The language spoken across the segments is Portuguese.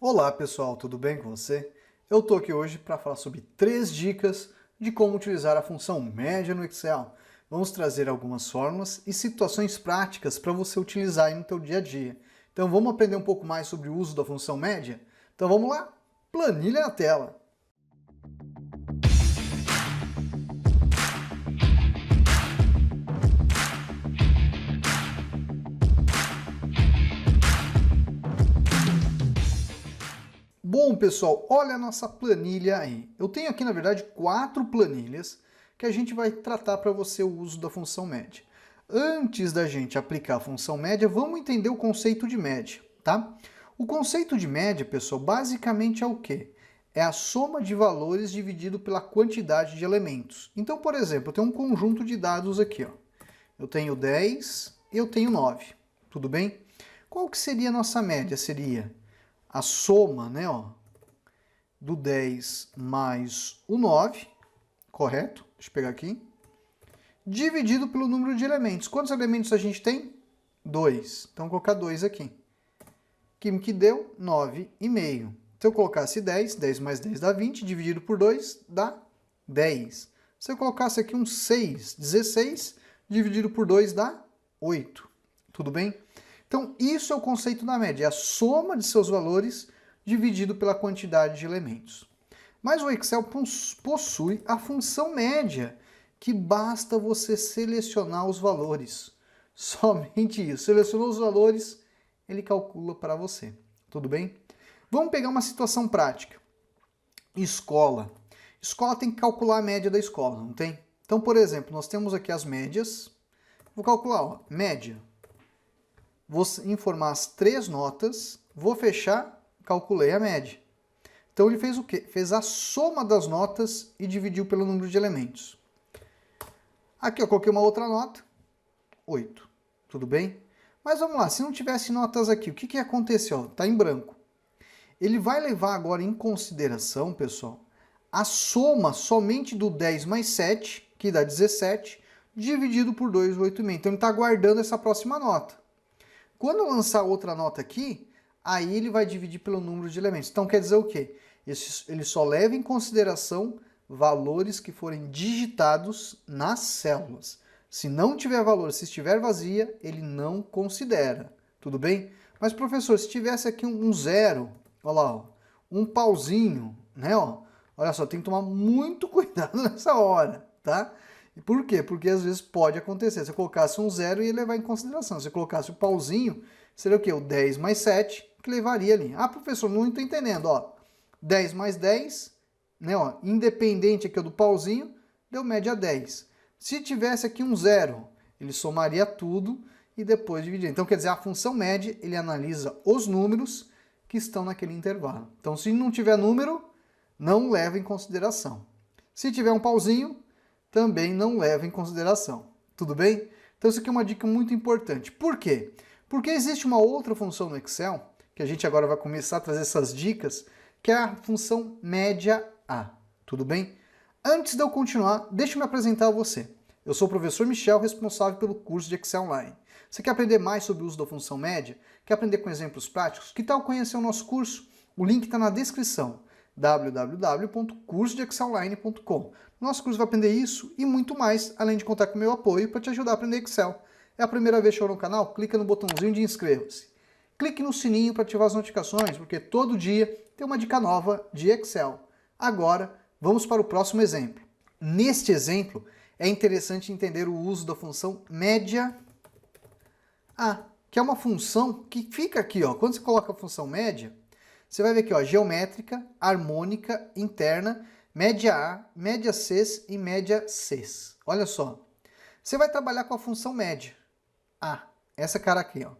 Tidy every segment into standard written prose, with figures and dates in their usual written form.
Olá pessoal, tudo bem com você? Eu tô aqui hoje para falar sobre 3 dicas de como utilizar a função média no Excel. Vamos trazer algumas fórmulas e situações práticas para você utilizar aí no teu dia a dia. Então vamos aprender um pouco mais sobre o uso da função média? Então vamos lá? Planilha na tela! Bom, pessoal, olha a nossa planilha aí. Eu tenho aqui, na verdade, 4 planilhas que a gente vai tratar para você o uso da função média. Antes da gente aplicar a função média, vamos entender o conceito de média, tá? O conceito de média, pessoal, basicamente é o quê? É a soma de valores dividido pela quantidade de elementos. Então, por exemplo, eu tenho um conjunto de dados aqui, ó. Eu tenho 10 e eu tenho 9, tudo bem? Qual que seria a nossa média? Seria a soma, né, ó, do 10 mais o 9, correto? Deixa eu pegar aqui. Dividido pelo número de elementos. Quantos elementos a gente tem? 2. Então, vou colocar 2 aqui. Que me deu 9,5. Se eu colocasse 10, 10 mais 10 dá 20, dividido por 2 dá 10. Se eu colocasse aqui um 6, 16, dividido por 2 dá 8. Tudo bem? Então, isso é o conceito da média, é a soma de seus valores dividido pela quantidade de elementos. Mas o Excel possui a função média, que basta você selecionar os valores. Somente isso. Selecionou os valores, ele calcula para você. Tudo bem? Vamos pegar uma situação prática. Escola. Escola tem que calcular a média da escola, não tem? Então, por exemplo, nós temos aqui as médias. Vou calcular, ó, média. Vou informar as 3 notas, vou fechar, calculei a média. Então ele fez o quê? Fez a soma das notas e dividiu pelo número de elementos. Aqui eu coloquei uma outra nota, 8. Tudo bem? Mas vamos lá, se não tivesse notas aqui, o que aconteceu? Está em branco. Ele vai levar agora em consideração, pessoal, a soma somente do 10 mais 7, que dá 17, dividido por 2, 8,5. Então ele está guardando essa próxima nota. Quando eu lançar outra nota aqui, aí ele vai dividir pelo número de elementos. Então quer dizer o quê? Ele só leva em consideração valores que forem digitados nas células. Se não tiver valor, se estiver vazia, ele não considera. Tudo bem? Mas professor, se tivesse aqui um zero, olha lá, ó, um pauzinho, né? Ó, olha só, tem que tomar muito cuidado nessa hora, tá? E por quê? Porque às vezes pode acontecer. Se eu colocasse um zero, ia levar em consideração. Se eu colocasse o pauzinho, seria o quê? O 10 mais 7, que levaria ali. Ah, professor, não estou entendendo. Ó, 10 mais 10, né, ó, independente aqui do pauzinho, deu média 10. Se tivesse aqui um zero, ele somaria tudo e depois dividiria. Então, quer dizer, a função média, ele analisa os números que estão naquele intervalo. Então, se não tiver número, não leva em consideração. Se tiver um pauzinho, também não leva em consideração. Tudo bem? Então isso aqui é uma dica muito importante. Por quê? Porque existe uma outra função no Excel, que a gente agora vai começar a trazer essas dicas, que é a função média A. Tudo bem? Antes de eu continuar, deixa eu me apresentar a você. Eu sou o professor Michel, responsável pelo curso de Excel Online. Você quer aprender mais sobre o uso da função média? Quer aprender com exemplos práticos? Que tal conhecer o nosso curso? O link está na descrição. www.cursodexcelonline.com. Nosso curso vai aprender isso e muito mais, além de contar com o meu apoio para te ajudar a aprender Excel. É a primeira vez que chegou no canal? Clica no botãozinho de inscreva-se. Clique no sininho para ativar as notificações, porque todo dia tem uma dica nova de Excel. Agora, vamos para o próximo exemplo. Neste exemplo, é interessante entender o uso da função média A, que é uma função que fica aqui, ó. Quando você coloca a função média, você vai ver aqui, ó, geométrica, harmônica, interna, média A, média Cs e média Cs. Olha só. Você vai trabalhar com a função média. A, essa cara aqui, ó. O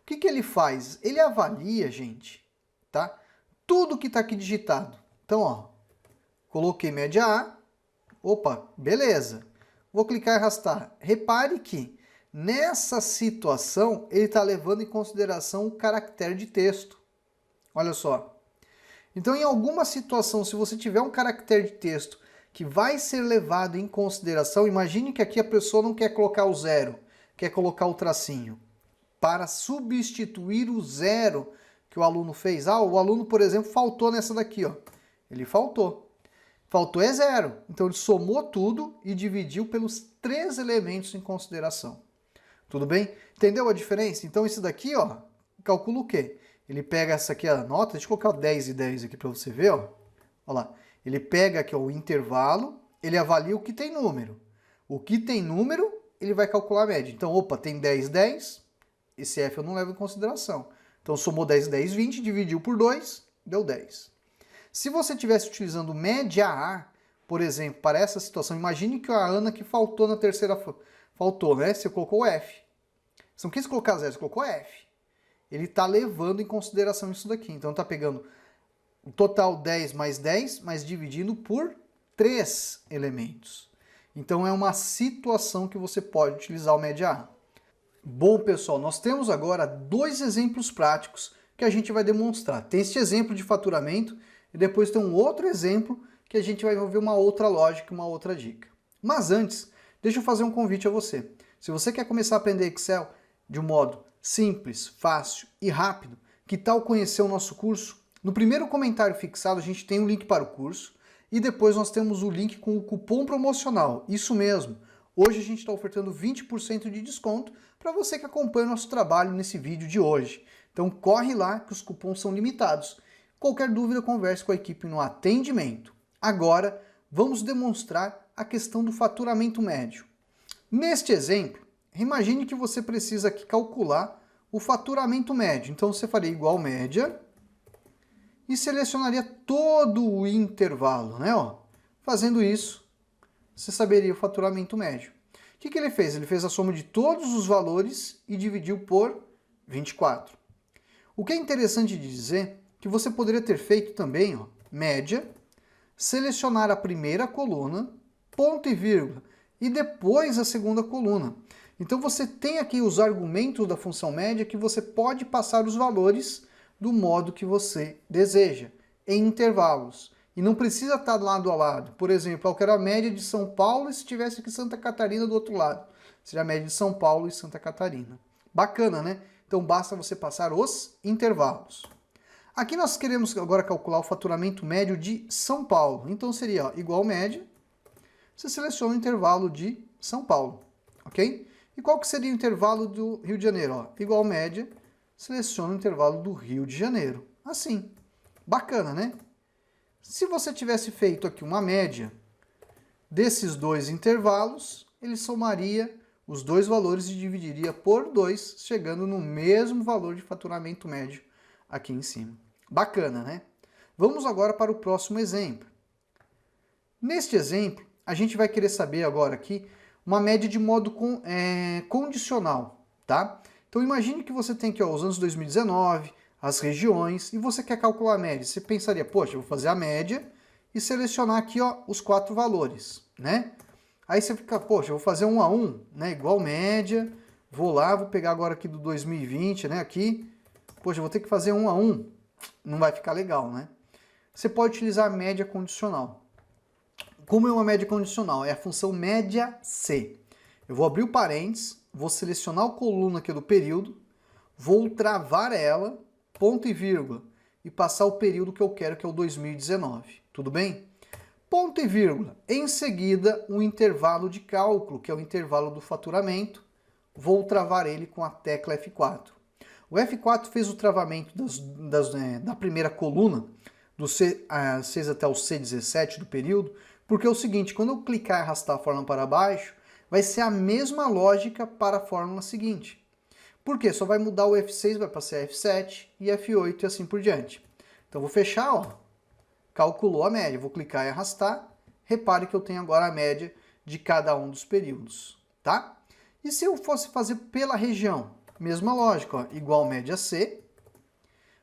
que ele faz? Ele avalia, gente, tá? Tudo que está aqui digitado. Então, ó, coloquei média A. Opa, beleza. Vou clicar e arrastar. Repare que nessa situação ele está levando em consideração o caractere de texto. Olha só. Então, em alguma situação, se você tiver um caractere de texto que vai ser levado em consideração, imagine que aqui a pessoa não quer colocar o zero, quer colocar o tracinho. Para substituir o zero que o aluno fez? Ah, o aluno, por exemplo, faltou nessa daqui, ó. Ele faltou. Faltou é 0. Então ele somou tudo e dividiu pelos 3 elementos em consideração. Tudo bem? Entendeu a diferença? Então isso daqui, ó, calcula o quê? Ele pega essa aqui, a nota, deixa eu colocar 10 e 10 aqui para você ver, ó. Olha lá. Ele pega aqui, ó, o intervalo, ele avalia o que tem número. O que tem número, ele vai calcular a média. Então, opa, tem 10, 10, esse F eu não levo em consideração. Então somou 10, 10, 20, dividiu por 2, deu 10. Se você estivesse utilizando média A, por exemplo, para essa situação, imagine que a Ana que faltou na terceira, faltou, né? Você colocou F. Você não quis colocar 0, você colocou F. Ele está levando em consideração isso daqui. Então está pegando o total 10 mais 10, mas dividindo por 3 elementos. Então é uma situação que você pode utilizar o média A. Bom, pessoal, nós temos agora 2 exemplos práticos que a gente vai demonstrar. Tem este exemplo de faturamento e depois tem um outro exemplo que a gente vai ver uma outra lógica, uma outra dica. Mas antes, deixa eu fazer um convite a você. Se você quer começar a aprender Excel de um modo simples, fácil e rápido, que tal conhecer o nosso curso? No primeiro comentário fixado a gente tem um link para o curso e depois nós temos o link com o cupom promocional. Isso mesmo, hoje a gente está ofertando 20% de desconto para você que acompanha o nosso trabalho nesse vídeo de hoje. Então corre lá que os cupons são limitados. Qualquer dúvida, converse com a equipe no atendimento. Agora, vamos demonstrar a questão do faturamento médio. Neste exemplo, imagine que você precisa aqui calcular o faturamento médio. Então você faria igual média e selecionaria todo o intervalo, né? Ó, fazendo isso, você saberia o faturamento médio. O que ele fez? Ele fez a soma de todos os valores e dividiu por 24. O que é interessante de dizer que você poderia ter feito também, ó, média, selecionar a primeira coluna, ponto e vírgula, e depois a segunda coluna. Então você tem aqui os argumentos da função média que você pode passar os valores do modo que você deseja, em intervalos. E não precisa estar lado a lado. Por exemplo, eu quero a média de São Paulo e se tivesse aqui Santa Catarina do outro lado. Seria a média de São Paulo e Santa Catarina. Bacana, né? Então basta você passar os intervalos. Aqui nós queremos agora calcular o faturamento médio de São Paulo. Então seria, ó, igual média, você seleciona o intervalo de São Paulo, ok? E qual que seria o intervalo do Rio de Janeiro? Ó, igual média, seleciona o intervalo do Rio de Janeiro. Assim, bacana, né? Se você tivesse feito aqui uma média desses 2 intervalos, ele somaria os 2 valores e dividiria por 2, chegando no mesmo valor de faturamento médio aqui em cima. Bacana, né? Vamos agora para o próximo exemplo. Neste exemplo, a gente vai querer saber agora aqui uma média de modo condicional, tá? Então imagine que você tem aqui, ó, os anos 2019, as regiões, e você quer calcular a média. Você pensaria, poxa, eu vou fazer a média e selecionar aqui, ó, os 4 valores, né? Aí você fica, poxa, eu vou fazer 1 a 1, né? Igual média, vou lá, vou pegar agora aqui do 2020, né? Aqui, poxa, eu vou ter que fazer 1 a 1, não vai ficar legal, né? Você pode utilizar a média condicional. Como é uma média condicional? É a função média C. Eu vou abrir o parênteses, vou selecionar a coluna aqui do período, vou travar ela, ponto e vírgula, e passar o período que eu quero, que é o 2019. Tudo bem? Ponto e vírgula. Em seguida, um intervalo de cálculo, que é o intervalo do faturamento. Vou travar ele com a tecla F4. O F4 fez o travamento da primeira coluna, do C6 até o C17 do período, porque é o seguinte, quando eu clicar e arrastar a fórmula para baixo, vai ser a mesma lógica para a fórmula seguinte. Por quê? Só vai mudar o F6, vai passar F7 e F8 e assim por diante. Então vou fechar, ó, calculou a média, vou clicar e arrastar, repare que eu tenho agora a média de cada um dos períodos, tá? E se eu fosse fazer pela região? Mesma lógica, ó, igual média C,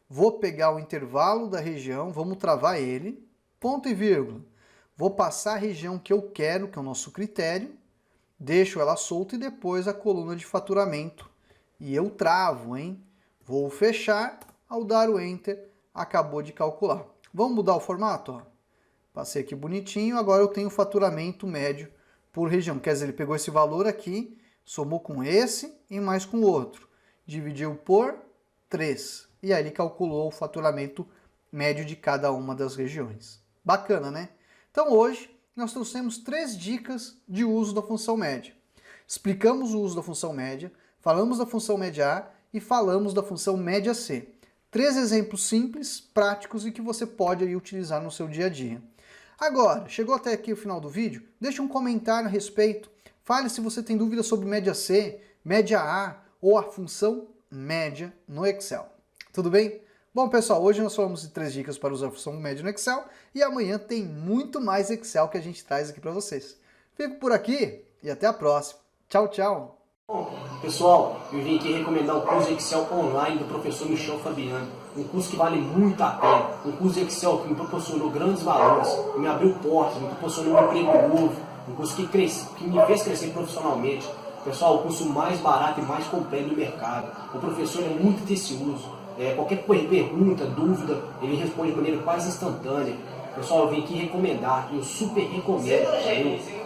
vou pegar o intervalo da região, vamos travar ele, ponto e vírgula. Vou passar a região que eu quero, que é o nosso critério, deixo ela solta e depois a coluna de faturamento. E eu travo, hein? Vou fechar, ao dar o Enter, acabou de calcular. Vamos mudar o formato? Ó. Passei aqui bonitinho, agora eu tenho o faturamento médio por região. Quer dizer, ele pegou esse valor aqui, somou com esse e mais com o outro. Dividiu por 3. e aí ele calculou o faturamento médio de cada uma das regiões. Bacana, né? Então hoje nós trouxemos 3 dicas de uso da função média. Explicamos o uso da função média, falamos da função média A e falamos da função média C. 3 exemplos simples, práticos e que você pode aí utilizar no seu dia a dia. Agora, chegou até aqui o final do vídeo? Deixe um comentário a respeito. Fale se você tem dúvidas sobre média C, média A ou a função média no Excel. Tudo bem? Bom, pessoal, hoje nós falamos de 3 dicas para usar a função média no Excel e amanhã tem muito mais Excel que a gente traz aqui para vocês. Fico por aqui e até a próxima. Tchau, tchau! Bom, pessoal, eu vim aqui recomendar o curso Excel online do professor Michel Fabiano. Um curso que vale muito a pena. Um curso de Excel que me proporcionou grandes valores, me abriu portas, me proporcionou um emprego novo. Um curso que me fez crescer profissionalmente. Pessoal, o curso mais barato e mais completo do mercado. O professor é muito atencioso. Qualquer pergunta, dúvida, ele responde de maneira quase instantânea. Pessoal, eu vim aqui recomendar, eu super recomendo.